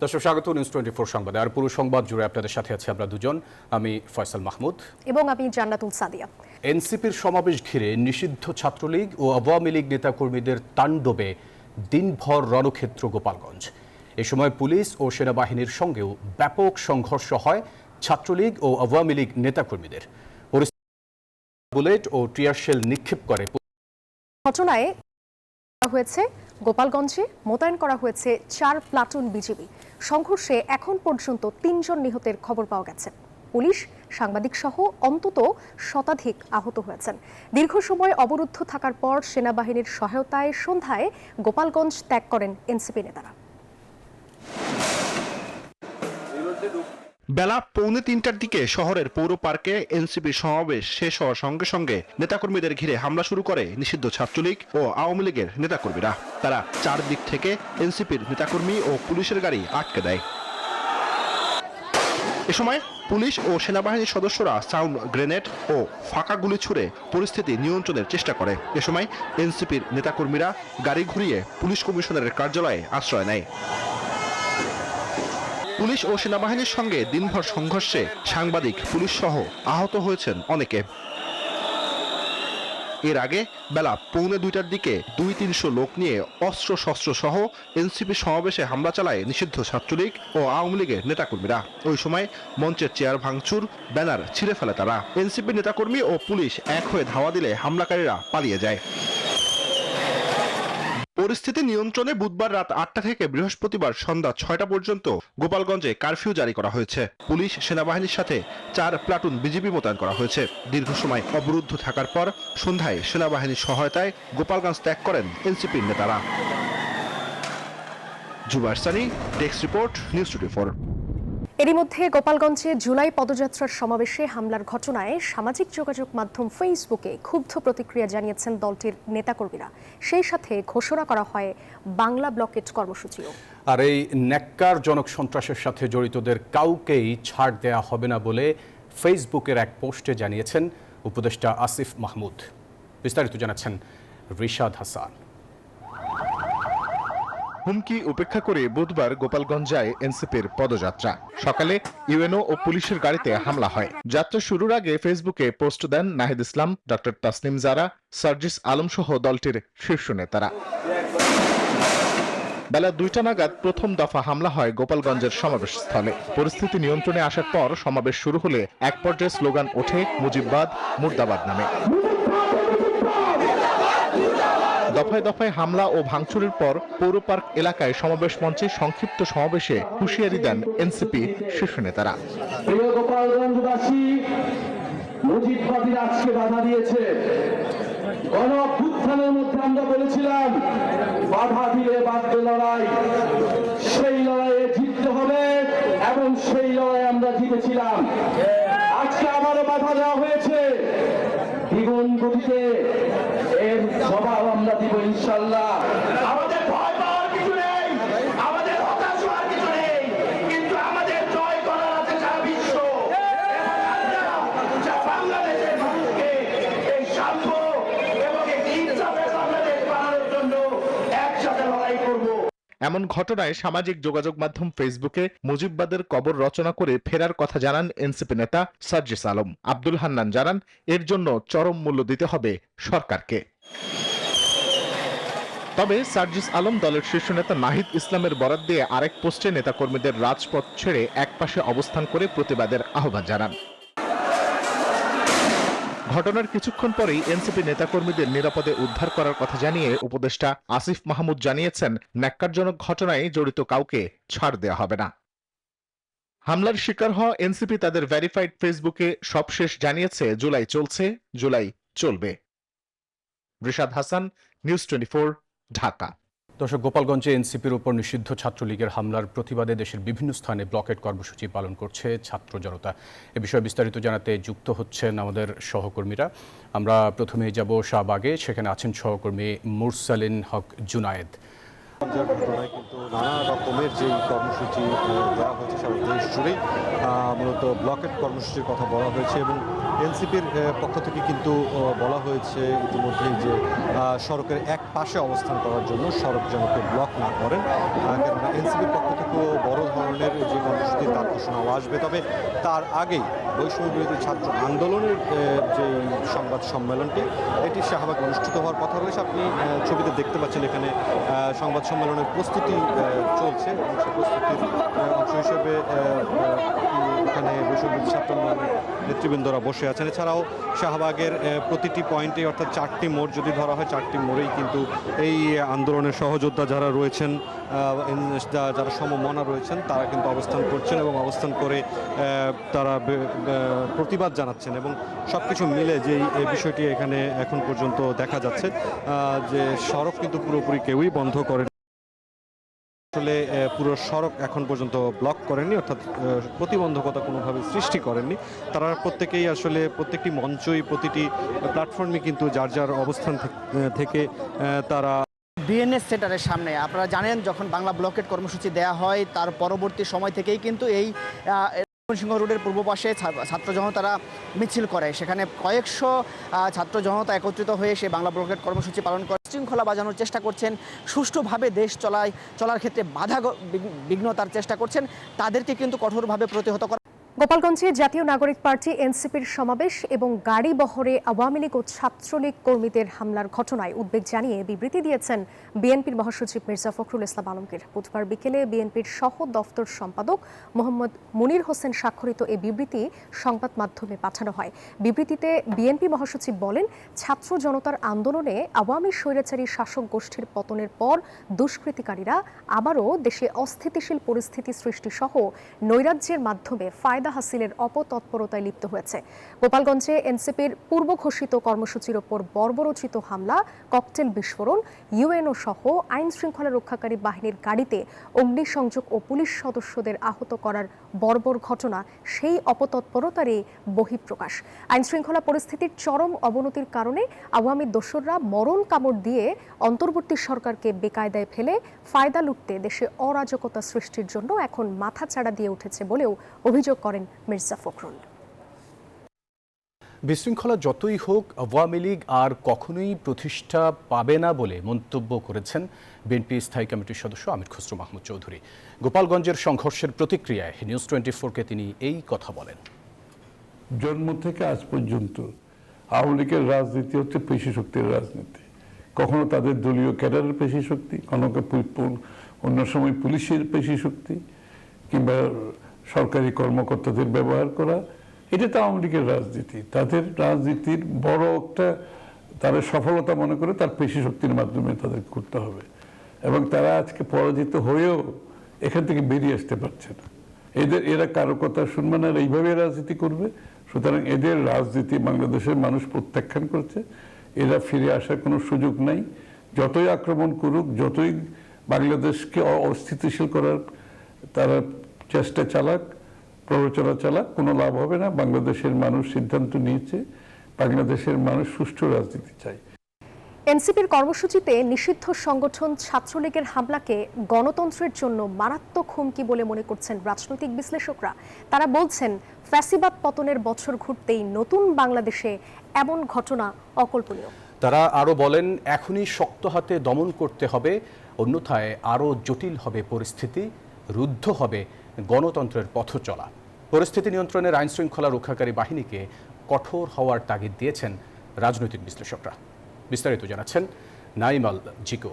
দর্শক স্বাগত নিউজ 24 সংবাদে। আর পুরো সংবাদ জুড়ে আপনাদের সাথে আছে আমরা দুজন, আমি ফয়সাল মাহমুদ এবং আমি জান্নাতুল সাদিয়া। এনসিপির সমাবেশ ঘিরে নিষিদ্ধ ছাত্রলীগ ও আওয়ামী লীগ নেতাকর্মীদের তাণ্ডবে দিনভর রণক্ষেত্র গোপালগঞ্জ। এ সময় পুলিশ ও সেনাবাহিনীর সঙ্গেও ব্যাপক সংঘর্ষ হয় ছাত্রলীগ ও আওয়ামী লীগ নেতাকর্মীদের। বুলেট ও টিয়ার শেল নিক্ষেপ করে ঘটনায় হয়েছে গোপালগঞ্জে মোতায়েন করা হয়েছে 4 প্লাটুন বিজিবি। সংঘর্ষে এখন পর্যন্ত 3 জন নিহতের খবর পাওয়া গেছে। পুলিশ, সাংবাদিক সহ অন্তত শতাধিক আহত হয়েছেন। দীর্ঘ সময় অবরুদ্ধ থাকার পর সেনাবাহিনীর সহায়তায় সন্ধ্যায় গোপালগঞ্জ ত্যাগ করেন এনসিপি নেতারা। বেলা 2:45টার দিকে শহরের পৌর পার্কে এনসিপি সমাবেশ শেষ হওয়ার সঙ্গে সঙ্গে নেতাকর্মীদের ঘিরে হামলা শুরু করে নিষিদ্ধ ছাত্রলীগ ও আওয়ামী লীগের নেতাকর্মীরা। তারা চারদিক থেকে এনসিপির নেতাকর্মী ও পুলিশের গাড়ি আটকে দেয়। এ সময় পুলিশ ও সেনাবাহিনীর সদস্যরা সাউন্ড গ্রেনেড ও ফাঁকা গুলি ছুড়ে পরিস্থিতি নিয়ন্ত্রণের চেষ্টা করে। এ সময় এনসিপির নেতাকর্মীরা গাড়ি ঘুরিয়ে পুলিশ কমিশনারের কার্যালয়ে আশ্রয় নেয়। পুলিশ ও সেনাবাহিনীর সঙ্গে দিনভর সংঘর্ষে সাংবাদিক, পুলিশ সহ আহত হয়েছেন অনেকে। এর আগে বেলা 1:45টার দিকে 200-300 লোক নিয়ে অস্ত্র শস্ত্র সহ এনসিপি সমাবেশে হামলা চালায় নিষিদ্ধ ছাত্রলীগ ও আওয়ামী লীগের নেতাকর্মীরা। ওই সময় মঞ্চের চেয়ার ভাঙচুর, ব্যানার ছিঁড়ে ফেলে তারা। এনসিপি নেতাকর্মী ও পুলিশ এক হয়ে ধাওয়া দিলে হামলাকারীরা পালিয়ে যায়। পরিস্থিতি নিয়ন্ত্রণে বুধবার রাত 8টা থেকে বৃহস্পতিবার সন্ধ্যা 6টা পর্যন্ত গোপালগঞ্জে কারফিউ জারি করা হয়েছে। পুলিশ, সেনাবাহিনীর সাথে 4 প্লাটুন বিজিবি মোতায়েন করা হয়েছে। দীর্ঘ সময় অবরুদ্ধ থাকার পর সন্ধ্যায় সেনাবাহিনীর সহায়তায় গোপালগঞ্জ ত্যাগ করেন এনসিপির নেতারা। Zubayer Sani, desk report, news 24। এরই মধ্যে গোপালগঞ্জে জুলাই পদযাত্রার সমাবেশে হামলার ঘটনায় সামাজিক যোগাযোগ মাধ্যম ফেসবুকে ক্ষুব্ধ প্রতিক্রিয়া জানিয়েছেন দলটির নেতাকর্মীরা। সেই সাথে ঘোষণা করা হয় বাংলা ব্লকেট কর্মসূচিও। আর এই ন্যাক্কারজনক সন্ত্রাসের সাথে জড়িতদের কাউকেই ছাড় দেয়া হবে না বলে ফেসবুকের এক পোস্টে জানিয়েছেন উপদেষ্টা আসিফ মাহমুদ। বিস্তারিত জানাচ্ছেন রিশাদ হাসান। হুমকি উপেক্ষা করে বুধবার গোপালগঞ্জ যায় এনসিপির পদযাত্রা। সকালে ইউএনও ও পুলিশের গাড়িতে হামলা হয়। যাত্রা শুরুর আগে ফেসবুকে পোস্ট দেন নাহিদ ইসলাম, ডক্টর তাসনিম জারা, সার্জিস আলম সহ দলটির শীর্ষ নেতারা। বেলা 2টা নাগাদ প্রথম দফা হামলা হয় গোপালগঞ্জের সমাবেশ স্থলে। পরিস্থিতি নিয়ন্ত্রণে আসার পর সমাবেশ শুরু হলে এক পর্যায়ে স্লোগান ওঠে মুজিববাদ, মুর্দাবাদ নামে। দফায় দফায় হামলা ও ভাঙচুরের পর পৌর পার্ক এলাকায় সমাবেশ মঞ্চে সংক্ষিপ্ত সমাবেশে হুঁশিয়ারি দেন এনসিপি শীর্ষ নেতারা। প্রিয় গোপালগঞ্জবাসী, মুজিববাদীরা আজকে বাধা দিয়েছে। গণ অভ্যুত্থানের মধ্যে আমরা বলেছিলাম বাধা দিলে বাঁধবে লড়াই, সেই লড়াইয়ে জিততে হবে এবং সেই লড়াই আমরা জিতেছিলাম। আজকে আবারও বাধা দেওয়া হয়েছে। দ্বিগুণ গতিতে এর জবাব আমরা দিব ইনশাল্লাহ। আমাদের ভয় পাওয়ার কিছু নেই, আমাদের হতাশ হওয়ার কিছু নেই, কিন্তু আমাদের জয় করার আছে সারা বিশ্ব। বাংলাদেশের মানুষকে এই সাম্য এবং এই ইনসাফের বাংলাদেশ বানানোর জন্য একসাথে লড়াই করব। এমন ঘটনায় সামাজিক যোগাযোগ মাধ্যম ফেসবুকে মুজিববাদের কবর রচনা করে ফেরার কথা জানান এনসিপি নেতা সার্জিস আলম। আব্দুল হান্নান জানান এর জন্য চরম মূল্য দিতে হবে সরকারকে। তবে সার্জিস আলম দলের শীর্ষ নেতা নাহিদ ইসলামের বরাত দিয়ে আরেক পোস্টে নেতাকর্মীদের রাজপথ ছেড়ে একপাশে অবস্থান করে প্রতিবাদের আহ্বান জানান। ঘটনার কিছুক্ষণ পরেই এনসিপি নেতাকর্মীদের নিরাপদে উদ্ধার করার কথা জানিয়ে উপদেষ্টা আসিফ মাহমুদ জানিয়েছেন ন্যাক্কারজনক ঘটনায় জড়িত কাউকে ছাড় দেওয়া হবে না। হামলার শিকার হওয়া এনসিপি তাদের ভেরিফাইড ফেসবুকে সবশেষ জানিয়েছে জুলাই চলছে, জুলাই চলবে। রিশাদ হাসান, নিউজ 24, ঢাকা। দর্শক, গোপালগঞ্জে এনসিপির উপর নিষিদ্ধ ছাত্রলীগের হামলার প্রতিবাদে দেশের বিভিন্ন স্থানে ব্লকেট কর্মসূচি পালন করছে ছাত্র জনতা। এ বিষয়ে বিস্তারিত জানাতে যুক্ত হচ্ছেন আমাদের সহকর্মীরা। আমরা প্রথমে যাব শাহবাগে, সেখানে আছেন সহকর্মী মুরসালিন হক জুনায়েদ। ঘটনায় কিন্তু নানা রকমের যে কর্মসূচি দেওয়া হয়েছে সারা দেশ জুড়েই মূলত ব্লকেট কর্মসূচির কথা বলা হয়েছে এবং এনসিপির পক্ষ থেকে কিন্তু বলা হয়েছে ইতিমধ্যেই যে সড়কের এক পাশে অবস্থান করার জন্য সড়ক যেন কেউ ব্লক না করেন, কেননা এনসিপির পক্ষ থেকেও বড় ধরনের যে কর্মসূচি তার ঘোষণাও আসবে। তবে তার আগেই বৈষম্য বিরোধী ছাত্র আন্দোলনের যে সংবাদ সম্মেলনটি এটি শাহবাগে অনুষ্ঠিত হওয়ার কথা রয়েছে। আপনি ছবিতে দেখতে পাচ্ছেন এখানে সংবাদ সম্মেলনের প্রস্তুতি চলছে এবং সেই প্রস্তুতির অংশ হিসেবে এখানে বৈষম্য ছাত্র আন্দোলনের নেতৃবৃন্দরা বসে আছেন। এছাড়াও শাহবাগের প্রতিটি পয়েন্টে অর্থাৎ 4টি মোড় যদি ধরা হয় 4টি মোড়েই কিন্তু এই আন্দোলনের সহযোদ্ধা যারা রয়েছেন, যারা সমমনা রয়েছেন তারা কিন্তু অবস্থান করছেন এবং অবস্থান করে তারা প্রতিবাদ জানাচ্ছেন এবং সবকিছু মিলে যে এই বিষয়টি এখানে এখন পর্যন্ত দেখা যাচ্ছে যে সড়ক কিন্তু পুরোপুরি কেউই বন্ধ করেন, আসলে পুরো সড়ক এখন পর্যন্ত ব্লক করেননি, অর্থাৎ প্রতিবন্ধকতা কোনোভাবে সৃষ্টি করেননি। তারা প্রত্যেকেই আসলে প্রত্যেকটি মঞ্চই প্রতিটি প্ল্যাটফর্মে কিন্তু যার যার অবস্থান থেকে তারা বিএনএস সেন্টারের সামনে আপনারা জানেন যখন বাংলা ব্লকেট কর্মসূচি দেয়া হয় তার পরবর্তী সময় থেকেই কিন্তু এই সিংহ রোডের পূর্ব পাশে ছাত্র জনতারা মিছিল করে, সেখানে কয়েকশো ছাত্র জনতা একত্রিত হয়ে সে বাংলা ব্লকেট কর্মসূচি পালন করে শৃঙ্খলা বাজানোর চেষ্টা করছেন, সুষ্ঠুভাবে দেশ চলার ক্ষেত্রে বাধা বিঘ্নতার চেষ্টা করছেন, তাদেরকে কিন্তু কঠোরভাবে প্রতিহত করা। গোপালগঞ্জে জাতীয় নাগরিক পার্টি এনসিপির সমাবেশ এবং গাড়ি বহরে আওয়ামী লীগ ও ছাত্রলীগ কর্মীদের হামলার ঘটনায় উদ্বেগ জানিয়ে বিবৃতি দিয়েছেন বিএনপির মহাসচিব মির্জা ফখরুল ইসলাম আলমগীর। বুধবার বিকেলে বিএনপির সহ দফতর সম্পাদক মোহাম্মদ মুনির হোসেন স্বাক্ষরিত এই বিবৃতি সংবাদ মাধ্যমে পাঠানো হয়। বিবৃতিতে বিএনপি মহাসচিব বলেন, ছাত্র জনতার আন্দোলনে আওয়ামী স্বৈরাচারী শাসক গোষ্ঠীর পতনের পর দুষ্কৃতিকারীরা আবারও দেশে অস্থিতিশীল পরিস্থিতি সৃষ্টি সহ নৈরাজ্যের মাধ্যমে ফায়দা হাসিলের অপতৎপরতায় লিপ্ত হয়েছে। গোপালগঞ্জে এনসিপির পূর্ব ঘোষিত কর্মসূচির ওপর বর্বরোচিত হামলা, ককটেল বিস্ফোরণ, ইউএনও সহ আইন শৃঙ্খলা রক্ষাকারী বাহিনীর গাড়িতে অগ্নিসংযোগ ও পুলিশ সদস্যদের আহত করার বর্বর ঘটনা সেই অপতৎপরতারই বহিঃপ্রকাশ। আইন শৃঙ্খলা পরিস্থিতির চরম অবনতির কারণে আওয়ামী দোসররা মরণ কামড় দিয়ে অন্তর্বর্তী সরকারকে বেকায়দায় ফেলে ফায়দা লুটতে দেশে অরাজকতা সৃষ্টির জন্য এখন মাথাচাড়া দিয়ে উঠেছে বলেও অভিযোগ করেন মির্জা ফখরুল। বিশৃঙ্খলা যতই হোক আওয়ামী লীগ আর কখনোই প্রতিষ্ঠা পাবে না বলে মন্তব্য করেছেন বিএনপি স্থায়ী কমিটির সদস্য আমির খসরু মাহমুদ চৌধুরী। গোপালগঞ্জের সংঘর্ষের প্রতিক্রিয়ায় নিউজ 24-কে তিনি এই কথা বলেন। জন্ম থেকে আজ পর্যন্ত আওয়ামী লীগের রাজনীতি হচ্ছে পেশি শক্তির রাজনীতি। কখনো তাদের দলীয় ক্যাডারের পেশি শক্তি, অন্য সময় পুলিশের পেশি শক্তি কিংবা সরকারি কর্মকর্তাদের ব্যবহার করা, এটা তো আওয়ামী লীগের রাজনীতি। তাদের রাজনীতির বড় একটা তারা সফলতা মনে করে তার পেশি শক্তির মাধ্যমে তাদের করতে হবে এবং তারা আজকে পরাজিত হয়েও এখান থেকে বেরিয়ে আসতে পারছে না। এরা কারো কথা শুনবে না, এইভাবে রাজনীতি করবে। সুতরাং এদের রাজনীতি বাংলাদেশের মানুষ প্রত্যাখ্যান করছে, এরা ফিরে আসার কোনো সুযোগ নাই। যতই আক্রমণ করুক, যতই বাংলাদেশকে অস্থিতিশীল করার তারা চেষ্টা চালাক, প্ররোচনা চালাক, কোনো লাভ হবে না। বাংলাদেশের মানুষ সিদ্ধান্ত নিয়েছে, বাংলাদেশের মানুষ সুষ্ঠু রাজনীতি চায়। এনসিপির কর্মসূচিতে নিষিদ্ধ সংগঠন ছাত্রলীগের হামলাকে গণতন্ত্রের জন্য মারাত্মক হুমকি বলে মনে করছেন রাজনৈতিক বিশ্লেষকরা। তারা বলছেন, ফ্যাসিবাদ পতনের বছর ঘুরতেই নতুন বাংলাদেশে এমন ঘটনা অকল্পনীয়। তারা আরও বলেন, এখনই শক্ত হাতে দমন করতে হবে, অন্যথায় আরও জটিল হবে পরিস্থিতি, রুদ্ধ হবে গণতন্ত্রের পথ চলা। পরিস্থিতি নিয়ন্ত্রণের আইন শৃঙ্খলা রক্ষাকারী বাহিনীকে কঠোর হওয়ার তাগিদ দিয়েছেন রাজনৈতিক বিশ্লেষকরা। বিস্তারিত জানাচ্ছেন নাইমাল জিকো।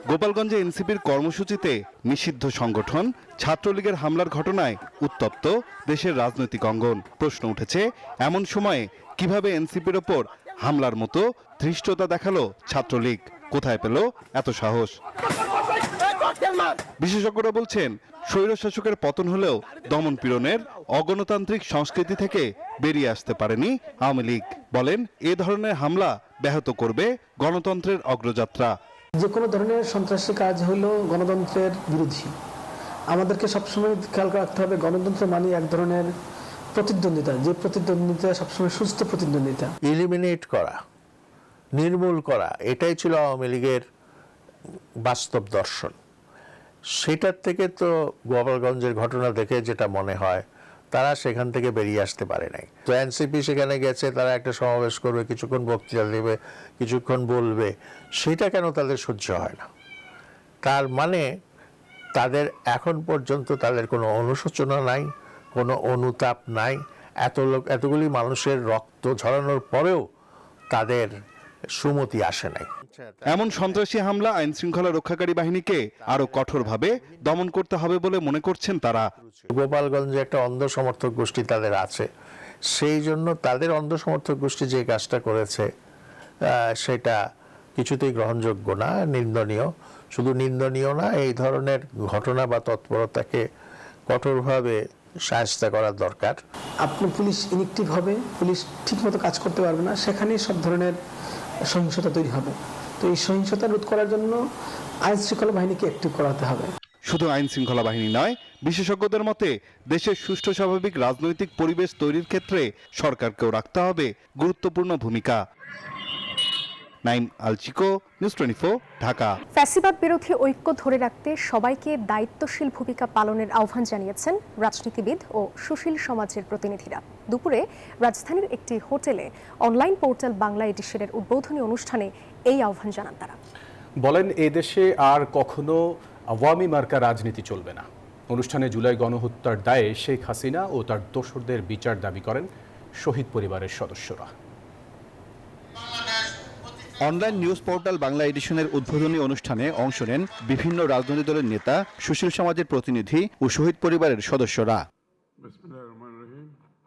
গোপালগঞ্জে এনসিপির কর্মসূচিতে নিষিদ্ধ সংগঠন ছাত্রলীগের হামলার ঘটনায় উত্তপ্ত দেশের রাজনৈতিক অঙ্গন। প্রশ্ন উঠেছে, এমন সময়ে কিভাবে এনসিপির ওপর হামলার মতো ধৃষ্টতা দেখালো ছাত্রলীগ? কোথায় পেল এত সাহস? বিশেষজ্ঞরা বলছেন, স্বৈরশাসকের পতন হলেও দমন পীড়নের অগণতান্ত্রিক সংস্কৃতি থেকে বেরিয়ে আসতে পারেনি আওয়ামী লীগ। বলেন, এ ধরনের হামলা ব্যাহত করবে গণতন্ত্রের অগ্রযাত্রা। যে কোনো ধরনের সন্ত্রাসী কাজ হলো গণতন্ত্রের বিরোধী। আমাদেরকে সবসময় খেয়াল রাখতে হবে, গণতন্ত্র মানে এক ধরনের প্রতিদ্বন্দ্বিতা, যে প্রতিদ্বন্দ্বিতা সবসময় সুস্থ প্রতিদ্বন্দ্বিতা। এলিমিনেট করা, নির্মূল করা, এটাই ছিল আওয়ামী লীগের বাস্তব দর্শন। সেটার থেকে তো গোপালগঞ্জের ঘটনা দেখে যেটা মনে হয়, তারা সেখান থেকে বেরিয়ে আসতে পারে নাই। তো এনসিপি সেখানে গেছে, তারা একটা সমাবেশ করবে, কিছুক্ষণ বক্তৃতা দেবে, কিছুক্ষণ বলবে, সেটা কেন তাদের সহ্য হয় না? তার মানে তাদের এখন পর্যন্ত তাদের কোনো অনুশোচনা নাই, কোনো অনুতাপ নাই। এতগুলি মানুষের রক্ত ঝরানোর পরেও তাদের সুমতি আসে নাই। এমন সন্ত্রাসী হামলা আইন শৃঙ্খলা রক্ষাকারী বাহিনীকে আরো কঠোরভাবে দমন করতে হবে বলে মনে করছেন তারা। গোপালগঞ্জে একটা অন্ধ সমর্থক গোষ্ঠী তাদের আছে, সেই জন্য তাদের অন্ধ সমর্থক গোষ্ঠী যে কাজটা করেছে সেটা কিছুতেই গ্রহণযোগ্য না, নিন্দনীয়। শুধু নিন্দনীয় না, এই ধরনের ঘটনা বা তৎপরতাকে কঠোরভাবে শায়েস্তা করার দরকার। আপনি পুলিশ ইনএক্টিভ হবে, পুলিশ ঠিকমতো কাজ করতে পারবে না, সেখানেই সব ধরনের সহিংসতা তৈরি হবে। তো এই সহিংসতা রোধ করার জন্য আইন শৃঙ্খলা বাহিনীকে অ্যাক্টিভ করাতে হবে। শুধু আইন শৃঙ্খলা বাহিনী নয়, বিশেষজ্ঞদের মতে দেশের সুষ্ঠু স্বাভাবিক রাজনৈতিক পরিবেশ তৈরির ক্ষেত্রে সরকারকেও রাখতে হবে গুরুত্বপূর্ণ ভূমিকা। নাইম আলচিকো, নিউজ 24, ঢাকা। ফ্যাসিবাদ বিরোধী ঐক্য ধরে রাখতে সবাইকে দায়িত্বশীল ভূমিকা পালনের আহ্বান জানিয়েছেন রাজনীতিবিদ ও সুশীল সমাজের প্রতিনিধিরা। দুপুরে রাজধানীর একটি হোটেলে অনলাইন পোর্টাল বাংলা এডিশনের উদ্বোধনী অনুষ্ঠানে এই আহ্বান জানান তারা। বলেন, এই দেশে আর কখনো আওয়ামী মার্কা রাজনীতি চলবে না। অনুষ্ঠানে জুলাই গণহত্যার দায়ে শেখ হাসিনা ও তার দোসরদের বিচার দাবি করেন শহীদ পরিবারের সদস্যরা। অনলাইন নিউজ পোর্টাল বাংলা এডিশনের উদ্বোধনী অনুষ্ঠানে অংশ নেন বিভিন্ন রাজনৈতিক দলের নেতা, সুশীল সমাজের প্রতিনিধি ও শহীদ পরিবারের সদস্যরা।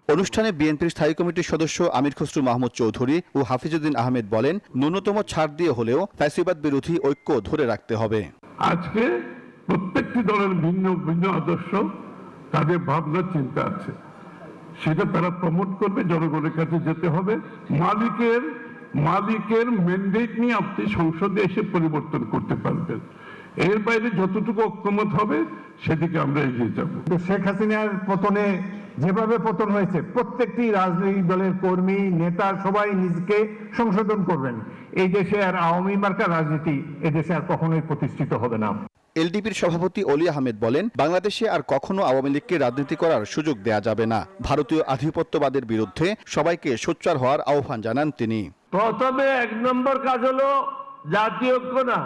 অনুষ্ঠানে বিএনপির স্থায়ী কমিটির সদস্য আমির খসরু মাহমুদ চৌধুরী ও হাফিজউদ্দিন আহমেদ বলেন, ন্যূনতম ছাড় দিয়ে হলেও ফ্যাসিবাদ বিরোধী ঐক্য ধরে রাখতে হবে। আজকে প্রত্যেকটি দলের ভিন্ন ভিন্ন আদর্শ, তাদের ভাবনা চিন্তা আছে, সেটা তারা প্রমোট করবে, জনগণের কাছে যেতে হবে। মালিকের ম্যান্ডেট নিয়ে আপনি সংসদে এসে পরিবর্তন করতে পারবেন। এর বাইরে যতটুকু ঐক্যমত হবে সেদিকে আমরা এগিয়ে যাব। শেখ হাসিনার পতনে যেভাবে পতন হয়েছে, প্রত্যেকটি রাজনৈতিক দলের কর্মী নেতা সবাই নিজেকে সংশোধন করবেন। এই দেশে আর আওয়ামী মার্কা রাজনীতি এদেশে আর কখনোই প্রতিষ্ঠিত হবে না। এলডিপির সভাপতি অলি আহমেদ বলেন, বাংলাদেশে আর কখনো আওয়ামী লীগকে রাজনীতি করার সুযোগ দেয়া যাবে না। ভারতীয় আধিপত্যবাদের বিরুদ্ধে সবাইকে সোচ্চার হওয়ার আহ্বান জানান তিনি। প্রথমে 1 নম্বর কাজ হলো জাতীয় ঐক্য না,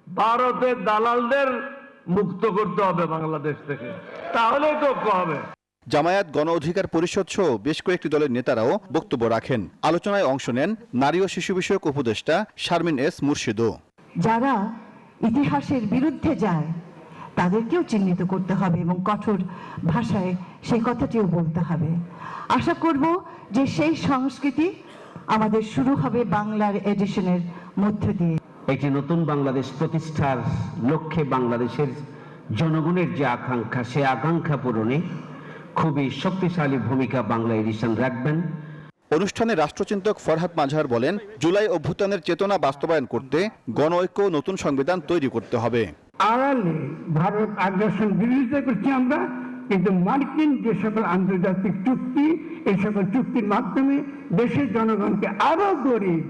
ভারতের দালালদের মুক্ত করতে হবে বাংলাদেশ থেকে, তাহলেই তো ঐক্য হবে। জামায়াত, গণ অধিকার পরিষদ সহ বেশ কয়েকটি দলের নেতারাও বক্তব্য রাখেন। আলোচনায় অংশ নেন নারী ও শিশু বিষয়ক উপদেষ্টা শারমিন এস মুর্শিদও। যারা ইতিহাসের বিরুদ্ধে যায় তাদেরকেও চিহ্নিত করতে হবে এবং কঠোর ভাষায় সেই কথাটিও বলতে হবে। আশা করব যে সেই সংস্কৃতি আমাদের শুরু হবে বাংলার এডিশনের মধ্য দিয়ে। একটি নতুন বাংলাদেশ প্রতিষ্ঠার লক্ষ্যে বাংলাদেশের জনগণের যে আকাঙ্ক্ষা, সে আকাঙ্ক্ষা পূরণে খুবই শক্তিশালী ভূমিকা বাংলা এডিশন রাখবেন। অনুষ্ঠানে রাষ্ট্রচিন্তক ফরহাদ মাজহার বলেন, জুলাই অভ্যুত্থানের চেতনা বাস্তবায়ন করতে গণ ঐক্য নতুন সংবিধান তৈরি করতে হবে। আড়ালে ভারত আগ্রাসন বিরোধিতা করছি আমরা, কিন্তু মার্কিন যে সকল আন্তর্জাতিক চুক্তি, এই সকল চুক্তির মাধ্যমে দেশের জনগণকে আরো গরিব,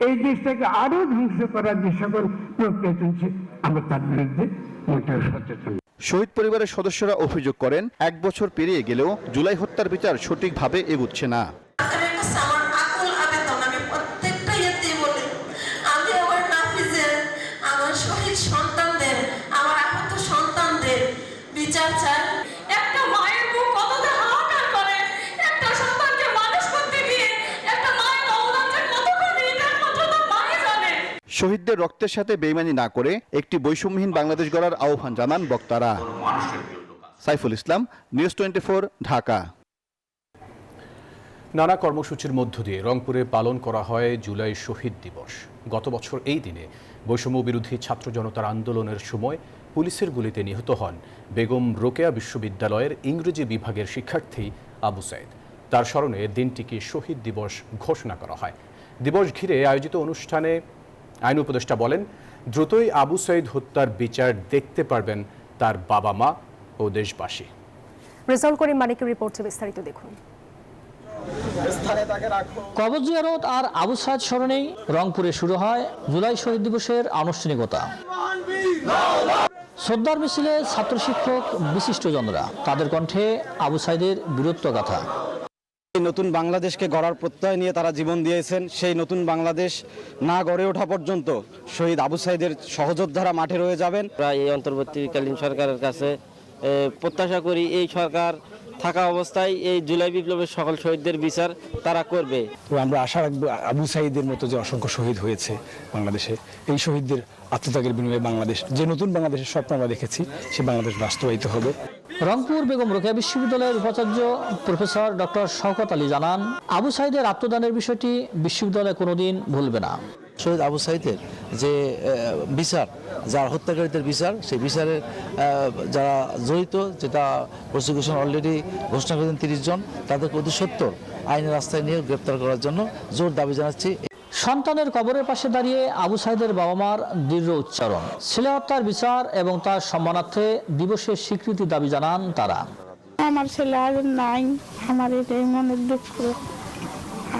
এই দেশটাকে আরো ধ্বংস করার যে সকল প্রক্রিয়া চলছে, আমরা তার বিরুদ্ধে মোটেও সচেতন। শহীদ পরিবারের সদস্যরা অভিযোগ করেন, 1 বছর পেরিয়ে গেলেও জুলাই হত্যার বিচার সঠিকভাবে এগুচ্ছে না। শহীদদের রক্তের সাথে বেইমানি না করে একটি বৈষম্যহীন বাংলাদেশ গড়ার আহ্বান জানান বক্তারা। সাইফুল ইসলাম, নিউজ 24, ঢাকা। নানা কর্মসূচির মধ্য দিয়ে রংপুরে পালন করা হয় জুলাই শহীদ দিবস। গত বছর এই দিনে বৈষম্য বিরোধী ছাত্র জনতার আন্দোলনের সময় পুলিশের গুলিতে নিহত হন বেগম রোকেয়া বিশ্ববিদ্যালয়ের ইংরেজি বিভাগের শিক্ষার্থী আবু সাইদ। তার স্মরণে দিনটিকে শহীদ দিবস ঘোষণা করা হয়। দিবস ঘিরে আয়োজিত অনুষ্ঠানে আইন উপদেষ্টা বলেন, দ্রুতই আবু সাইদ হত্যার বিচার দেখতে পারবেন তার বাবা মা ও দেশবাসী। রেজাউল করিম মানিকের রিপোর্টে বিস্তারিত দেখুন। কবর জিয়ারত আর আবু সাইদ স্মরণেই রংপুরে শুরু হয় জুলাই শহীদ দিবসের আনুষ্ঠানিকতা। শ্রদ্ধার মিছিলে ছাত্র শিক্ষক বিশিষ্টজনরা তাদের কণ্ঠে আবু সাইদের বীরত্ব গাথা। এই নতুন বাংলাদেশকে গড়ার প্রত্যয় নিয়ে তারা জীবন দিয়েছেন। সেই নতুন বাংলাদেশ না গড়ে ওঠা পর্যন্ত শহীদ আবু সাইদের সহযোদ্ধারা মাঠে রয়ে যাবেন। এই অন্তর্বর্তীকালীন সরকারের কাছে প্রত্যাশা করি এই সরকার থাকা অবস্থায় এই জুলাই বিপ্লবের সকল শহীদদের বিচার তারা করবে। তো আমরা আশা রাখবো আবু সাইদের মতো যে অসংখ্য শহীদ হয়েছে বাংলাদেশে, এই শহীদদের আত্মত্যাগের বিনিময়ে বাংলাদেশ, যে নতুন বাংলাদেশের স্বপ্ন আমরা দেখেছি, সে বাংলাদেশ বাস্তবায়িত হবে। রংপুর বেগম রোকেয়া বিশ্ববিদ্যালয়ের উপাচার্য প্রফেসর ডক্টর শওকত আলী জানান, আবু সাইদের আত্মদানের বিষয়টি বিশ্ববিদ্যালয় কোনোদিন ভুলবে না। শহীদ আবু সাইদের যে বিচার, যার হত্যাকারীদের বিচার, সেই বিচারে যারা জড়িত, যেটা প্রসিকিউশন অলরেডি ঘোষণা করেছেন 30 জন, তাদেরকে অতি সত্বর আইনের রাস্তায় নিয়ে গ্রেপ্তার করার জন্য জোর দাবি জানাচ্ছি। সন্তানের কবরের পাশে দাঁড়িয়ে আবু সাইদের বাবা মার দৃঢ় উচ্চারণ, ছেলে হত্যার বিচার এবং তার সম্মানার্থে দিবসের স্বীকৃতি দাবি জানান তারা। আমার ছেলে আজ নাই, আমার এটাই মনের দুঃখ।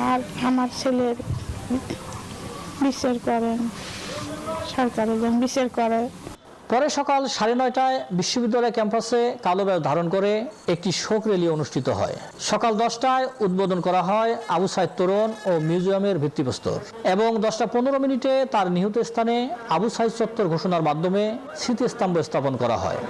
আর আমার ছেলের বিচার করেন, সরকারের যেন বিচার করে। পরে সকাল 9:30টায় বিশ্ববিদ্যালয় ক্যাম্পাসে কালো ব্যাগ ধারণ করে একটি শোক র্যালি অনুষ্ঠিত হয়। সকাল 10টায় উদ্বোধন করা হয় আবু সাইদ তোরণ ও মিউজিয়ামের ভিত্তিপ্রস্তর এবং 10:15 তার নিহত স্থানে আবু সাইদ চত্বর ঘোষণার মাধ্যমে স্মৃতিস্তম্ভ স্থাপন করা হয়।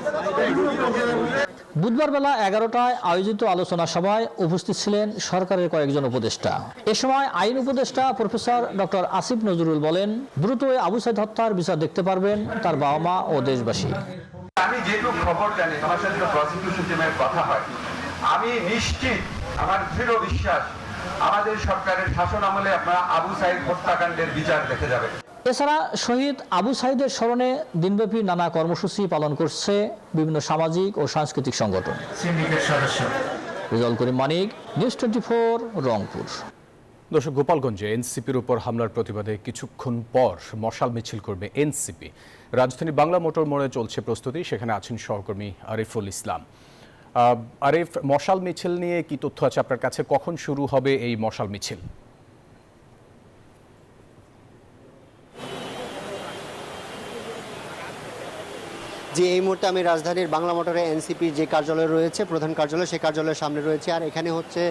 বুধবার বেলা 11টায় আয়োজিত আলোচনা সভায় উপস্থিত ছিলেন সরকারের কয়েকজন উপদেষ্টা। এ সময় আইন উপদেষ্টা প্রফেসর ডক্টর আসিফ নজরুল বলেন, দ্রুত আবু সাইদ হত্যার বিচার দেখতে পারবেন তার বাবা মা ও দেশবাসী। আমি যেটুকু খবর জানি, আমার সাথে প্রসিকিউশন টিমের কথা হয়, আমি নিশ্চিত, আমার দৃঢ় বিশ্বাস, আমাদের সরকারের শাসন আমলে আপনারা আবু সাইদ হত্যাকাণ্ডের বিচার দেখে যাবেন। এছাড়া শহীদ আবু সাইদের স্মরণে দিনব্যাপী নানা কর্মসূচি পালন করছে বিভিন্ন সামাজিক ও সাংস্কৃতিক সংগঠন। রেজাউল করিম মানিক, নিউজ 24, রংপুর। দর্শক, গোপালগঞ্জে এনসিপির উপর হামলার প্রতিবাদে কিছুক্ষণ পর মশাল মিছিল করবে এনসিপি। রাজধানী বাংলা মোটর মোড়ে চলছে প্রস্তুতি, সেখানে আছেন সহকর্মী আরিফুল ইসলাম। আরিফ, মশাল মিছিল নিয়ে কি তথ্য আছে আপনার কাছে? কখন শুরু হবে এই মশাল মিছিল? যে এই মুহূর্তে আমি রাজধানীর বাংলা মোটরে এনসিপির যে কার্যালয় রয়েছে, প্রধান কার্যালয়, সেই কার্যালয়ের সামনে রয়েছে। আর এখানে হচ্ছে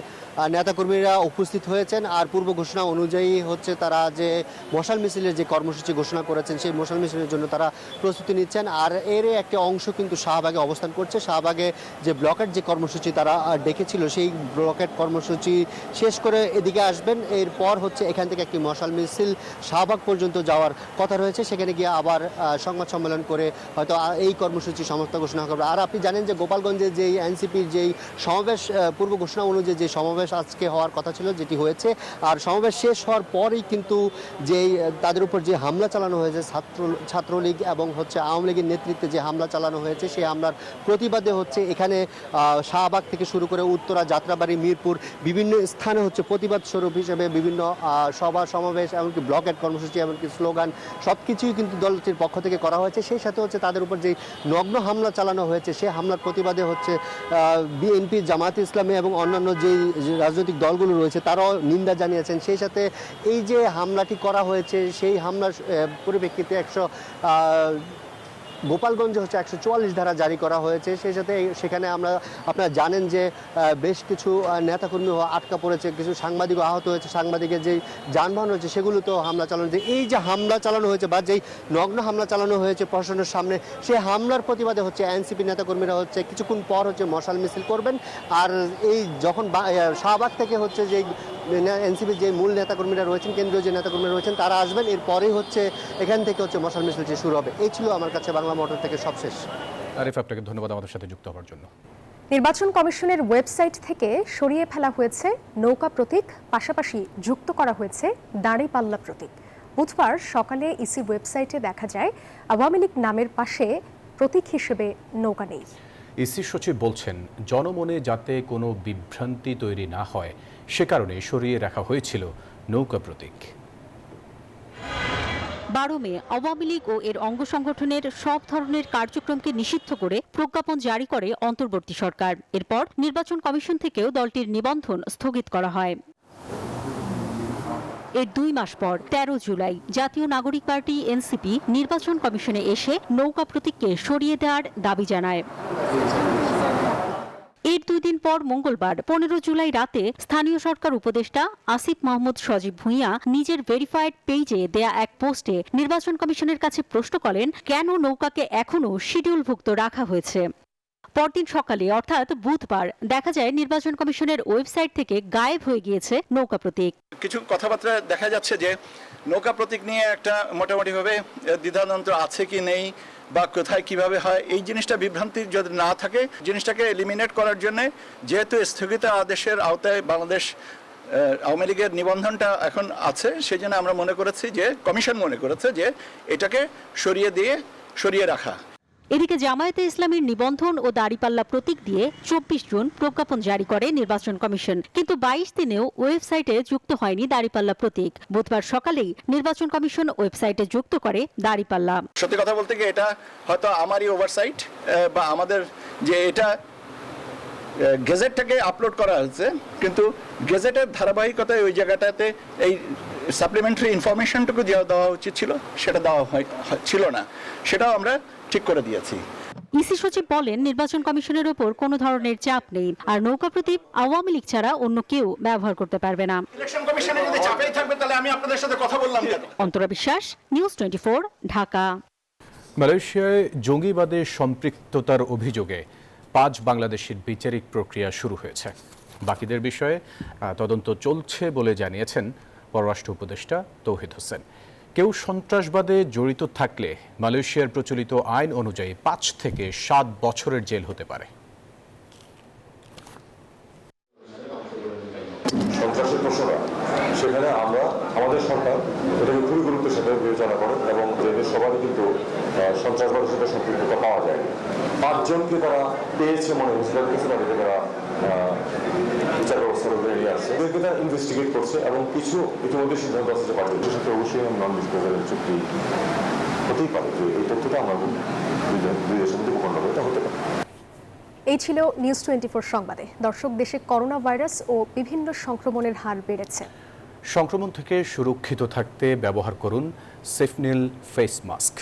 নেতাকর্মীরা উপস্থিত হয়েছেন। আর পূর্ব ঘোষণা অনুযায়ী হচ্ছে তারা যে মশাল মিছিলের যে কর্মসূচি ঘোষণা করেছেন, সেই মশাল মিছিলের জন্য তারা প্রস্তুতি নিচ্ছেন। আর এর একটি অংশ কিন্তু শাহবাগে অবস্থান করছে। শাহবাগে যে ব্লকেট যে কর্মসূচি তারা ডেকেছিল, সেই ব্লকেট কর্মসূচি শেষ করে এদিকে আসবেন। এরপর হচ্ছে এখান থেকে একটি মশাল মিছিল শাহবাগ পর্যন্ত যাওয়ার কথা রয়েছে। সেখানে গিয়ে আবার সংবাদ সম্মেলন করে হয়তো এই কর্মসূচি সমস্ত ঘোষণা করবে। আর আপনি জানেন যে গোপালগঞ্জে যেই এনসিপির যেই সমাবেশ, পূর্ব ঘোষণা অনুযায়ী যে সমাবেশ আজকে হওয়ার কথা ছিল, যেটি হয়েছে। আর সমাবেশ শেষ হওয়ার পরেই কিন্তু যেই তাদের উপর যে হামলা চালানো হয়েছে, ছাত্রলীগ এবং হচ্ছে আওয়ামী লীগের নেতৃত্বে যে হামলা চালানো হয়েছে, সেই হামলার প্রতিবাদে হচ্ছে এখানে শাহবাগ থেকে শুরু করে উত্তরা, যাত্রাবাড়ি, মিরপুর বিভিন্ন স্থানে হচ্ছে প্রতিবাদ স্বরূপ হিসেবে বিভিন্ন সভা সমাবেশ, এমনকি ব্লকেট কর্মসূচি, এমনকি স্লোগান, সব কিছুই কিন্তু দলটির পক্ষ থেকে করা হয়েছে। সেই সাথে হচ্ছে তাদের উপর যে নগ্ন হামলা চালানো হয়েছে, সেই হামলার প্রতিবাদে হচ্ছে বিএনপি, জামায়াতে ইসলামী এবং অন্যান্য যেই রাজনৈতিক দলগুলো রয়েছে তারাও নিন্দা জানিয়েছেন। সেই সাথে এই যে হামলাটি করা হয়েছে, সেই হামলার পরিপ্রেক্ষিতে গোপালগঞ্জে হচ্ছে 144 ধারা জারি করা হয়েছে। সেই সাথে সেখানে আপনারা জানেন যে বেশ কিছু নেতাকর্মী আটকা পড়েছে, কিছু সাংবাদিকও আহত হয়েছে। সাংবাদিকের যেই যানবাহন হয়েছে সেগুলোতেও হামলা চালানো হয়েছে। এই যে হামলা চালানো হয়েছে বা যেই নগ্ন হামলা চালানো হয়েছে প্রশাসনের সামনে, সেই হামলার প্রতিবাদে হচ্ছে এনসিপি নেতাকর্মীরা হচ্ছে কিছুক্ষণ পর হচ্ছে মশাল মিছিল করবেন। আর এই যখন শাহবাগ থেকে হচ্ছে যে এনসিপির যে মূল নেতাকর্মীরা রয়েছেন, কেন্দ্রীয় যে নেতাকর্মীরা রয়েছেন, তারা আসবেন। এরপরেই হচ্ছে এখান থেকে হচ্ছে মশাল মিছিলটি শুরু হবে। এই ছিল আমার কাছে বাংলা মোটর থেকে সবশেষ। আরিফ, আপনাকে ধন্যবাদ আমাদের সাথে যুক্ত হওয়ার জন্য। নির্বাচন কমিশনের ওয়েবসাইট থেকে সরিয়ে ফেলা হয়েছে নৌকা প্রতীক, পাশাপাশি যুক্ত করা হয়েছে দাঁড়িপাল্লা প্রতীক। বুধবার সকালে ইসি ওয়েবসাইটে দেখা যায় আওয়ামী লীগ নামের পাশে প্রতীক হিসেবে নৌকা নেই। ইসি সচিব বলছেন, জনমনে যাতে কোনো বিভ্রান্তি তৈরি না হয় সে কারণে সরিয়ে রাখা হয়েছিল নৌকা প্রতীক। 12 মে আওয়ামী লীগ ও এর অঙ্গ সংগঠনের সব ধরনের কার্যক্রমকে নিষিদ্ধ করে প্রজ্ঞাপন জারি করে অন্তর্বর্তী সরকার। এরপর নির্বাচন কমিশন থেকেও দলটির নিবন্ধন স্থগিত করা হয়। এর 2 মাস পর 13 জুলাই জাতীয় নাগরিক পার্টি এনসিপি নির্বাচন কমিশনে এসে নৌকা প্রতীককে সরিয়ে দেওয়ার দাবি জানায়। এর 2 দিন পর মঙ্গলবার 15 জুলাই রাতে স্থানীয় সরকার উপদেষ্টা আসিফ মাহমুদ সজীব ভুঁইয়া নিজের ভেরিফাইড পেজে দেয়া এক পোস্টে নির্বাচন কমিশনের কাছে প্রশ্ন করেন কেন নৌকাকে এখনো শিডিউলভুক্ত রাখা হয়েছে। পরদিন সকালে অর্থাৎ বুধবার দেখা যায় নির্বাচন কমিশনের ওয়েবসাইট থেকে গায়েব হয়ে গিয়েছে নৌকা প্রতীক। কিছু কথাবার্তা দেখা যাচ্ছে যে নৌকা প্রতীক নিয়ে একটা মোটামুটিভাবে দ্বিধাদ্বন্দ্ব আছে কি নেই বা কোথায় কিভাবে হয়, এই জিনিসটা বিভ্রান্তি যদি না থাকে, জিনিসটাকে এলিমিনেট করার জন্য যেহেতু স্থগিত আদেশের আওতায় বাংলাদেশ আওয়ামী লীগের নিবন্ধনটা এখন আছে, সেই জন্য আমরা মনে করেছি যে কমিশন মনে করেছে যে এটাকে সরিয়ে রাখা। এদিকে জামায়াতে ইসলামীর নিবন্ধন ও দাড়িপাল্লা প্রতীক দিয়ে 24 জুন প্রজ্ঞাপন জারি করে নির্বাচন কমিশন, কিন্তু 22 দিনেও ওয়েবসাইটে যুক্ত হয়নি দাড়িপাল্লা প্রতীক। বুধবার সকালেই নির্বাচন কমিশন ওয়েবসাইটে যুক্ত করে দাড়িপাল্লা। সত্যি কথা বলতে গিয়ে এটা হয়তো আমারই ওভারসাইট বা আমাদের যে এটা গেজেটটাকে আপলোড করা হয়েছে, কিন্তু গেজেটের ধারাবাহিকতায় ওই জায়গাটাতে এই সাপ্লিমেন্টারি ইনফরমেশনটুকু দেওয়া উচিত ছিল, সেটা দেওয়া ছিল না, সেটাও আমরা ঠিক করে দিয়েছি। ইসি সচিব বলেন নির্বাচন কমিশনের উপর কোনো ধরনের চাপ নেই, আর নৌকা প্রতীক আওয়ামী লীগ ছাড়া অন্য কেউ ব্যবহার করতে পারবে না। ইলেকশন কমিশনে যদি চাপেই থাকবে তাহলে আমি আপনাদের সাথে কথা বললাম কেন? অন্তরা বিশ্বাস, নিউজ 24, ঢাকা। মালয়েশিয়ায় জঙ্গিবাদে সম্পৃক্ততার অভিযোগে 5 বাংলাদেশের বিচারিক প্রক্রিয়া শুরু হয়েছে। বাকিদের বিষয়ে তদন্ত চলছে বলে জানিয়েছেন পররাষ্ট্র উপদেষ্টা তৌহিদ হোসেন। কেউ সন্ত্রাসবাদে জড়িত থাকলে মালয়েশিয়ার প্রচলিত আইন অনুযায়ী 5 থেকে 7 বছরের জেল হতে পারে। সন্ত্রাসের প্রশ্নটা সেখানে আমাদের সরকার এটাকে খুবই গুরুত্বের সাথে বিবেচনা করে এবং এদের সবারই কিন্তু সন্ত্রাসবাদের সাথে সম্পৃক্ততা পাওয়া যায়। 5 জনকে তারা পেয়েছে মনে হচ্ছে, তাদেরকে তারা বিচার ব্যবস্থার উপরে নিয়ে আসছে, এদেরকে তারা ইনভেস্টিগেট করছে এবং কিছু ইতিমধ্যে সিদ্ধান্ত আসছে পাঠিয়ে। এর সাথে অবশ্যই নন ডিসক্লোজারের চুক্তি হতেই পারে, যে এই তথ্যটা আমরা দুই দেশের মধ্যে গোপন হবে, এটা হতে পারে। এই ছিল নিউজ 24 সংবাদে। দর্শক, দেশে করোনা ভাইরাস ও বিভিন্ন সংক্রমণের হার বেড়েছে। সংক্রমণ থেকে সুরক্ষিত থাকতে ব্যবহার করুন সেফনিল ফেস মাস্ক।